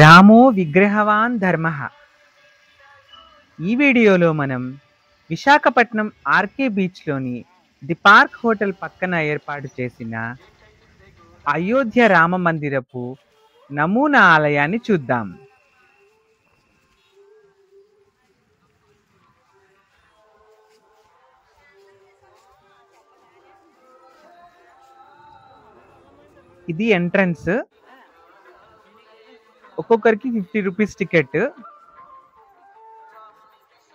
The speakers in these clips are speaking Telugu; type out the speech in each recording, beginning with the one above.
రామో విగ్రహవాన్ ధర్మః. ఈ వీడియోలో మనం విశాఖపట్నం ఆర్కే బీచ్లోని ది పార్క్ హోటల్ పక్కన ఏర్పాటు చేసిన అయోధ్య రామ మందిరపు నమూనా ఆలయాన్ని చూద్దాం. ఇది ఎంట్రన్స్. ఒక్కొక్కరికి 50 రూపీస్ టికెట్.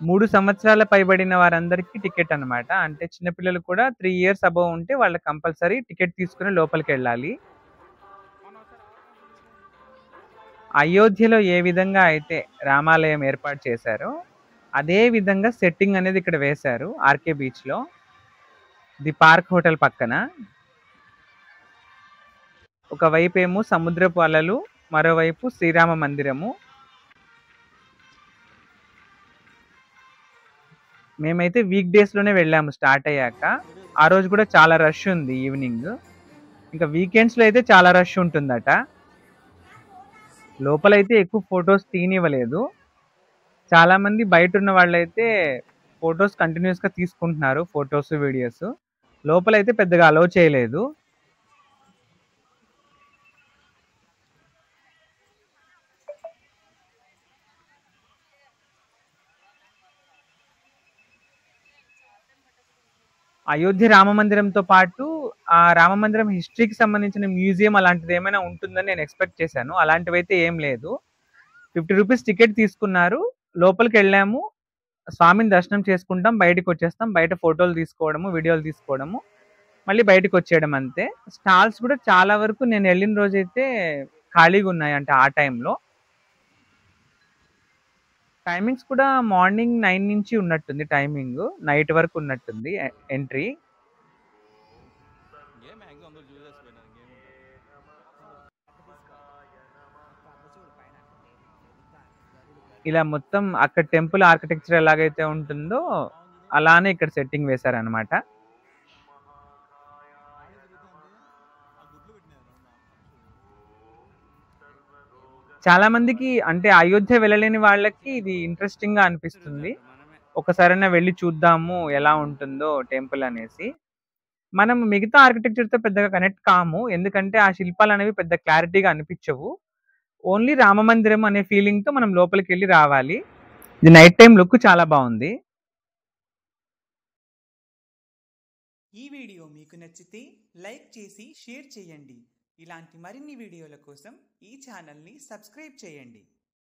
3 సంవత్సరాల పైబడిన వారందరికీ టికెట్ అన్నమాట. అంటే చిన్నపిల్లలు కూడా 3 ఇయర్స్ అబోవ్ ఉంటే వాళ్ళకి కంపల్సరీ టికెట్ తీసుకుని లోపలికి వెళ్ళాలి. అయోధ్యలో ఏ విధంగా అయితే రామాలయం ఏర్పాటు చేశారో అదే విధంగా సెట్టింగ్ అనేది ఇక్కడ వేశారు ఆర్కే బీచ్లో ది పార్క్ హోటల్ పక్కన. ఒకవైపు ఏమో సముద్రపు అలలు, మరోవైపు శ్రీరామ మందిరము. మేమైతే వీక్ డేస్లోనే వెళ్ళాము స్టార్ట్ అయ్యాక. ఆ రోజు కూడా చాలా రష్ ఉంది ఈవినింగ్. ఇంకా వీకెండ్స్లో అయితే చాలా రష్ ఉంటుందట. లోపలైతే ఎక్కువ ఫొటోస్ తీనివ్వలేదు. చాలా మంది బయట ఉన్న వాళ్ళైతే ఫొటోస్ కంటిన్యూస్గా తీసుకుంటున్నారు, ఫొటోస్ వీడియోస్. లోపలైతే పెద్దగా అలౌ చేయలేదు. అయోధ్య రామ మందిరంతో పాటు ఆ రామ మందిరం హిస్టరీకి సంబంధించిన మ్యూజియం అలాంటిది ఏమైనా ఉంటుందని నేను ఎక్స్పెక్ట్ చేశాను. అలాంటివైతే ఏం లేదు. 50 రూపీస్ టికెట్ తీసుకున్నారు. లోపలికి వెళ్ళాము, స్వామిని దర్శనం చేసుకుంటాం, బయటకు వచ్చేస్తాం. బయట ఫోటోలు తీసుకోవడము, వీడియోలు తీసుకోవడము, మళ్ళీ బయటకు వచ్చేయడం అంతే. స్టాల్స్ కూడా చాలా వరకు నేను వెళ్ళిన రోజైతే ఖాళీగా ఉన్నాయి, అంటే ఆ టైంలో. టైమింగ్స్ కూడా మార్నింగ్ 9 నుంచి ఉన్నట్టుంది టైమింగ్. నైట్ వరకు ఉన్నట్టుంది ఎంట్రీ. ఇలా మొత్తం అక్కడ టెంపుల్ ఆర్కిటెక్చర్ ఎలాగైతే ఉంటుందో అలానే ఇక్కడ సెట్టింగ్ వేశారనమాట. చాలా మందికి అంటే అయోధ్య వెళ్ళలేని వాళ్ళకి ఇది ఇంట్రెస్టింగ్ గా అనిపిస్తుంది. ఒకసారైనా వెళ్ళి చూద్దాము ఎలా ఉంటుందో టెంపుల్ అనేసి. మనం మిగతా ఆర్కిటెక్చర్ తో పెద్దగా కనెక్ట్ కాము, ఎందుకంటే ఆ శిల్పాలు అనేవి పెద్ద క్లారిటీగా అనిపించవు. ఓన్లీ రామ మందిరం అనే ఫీలింగ్ తో మనం లోపలికి వెళ్ళి రావాలి. ఇది నైట్ టైం లుక్ చాలా బాగుంది. ఈ వీడియో మీకు నచ్చితే లైక్ చేసి షేర్ చేయండి. ఇలాంటి మరిన్ని వీడియోల కోసం ఈ ఛానల్ని సబ్స్క్రైబ్ చేయండి.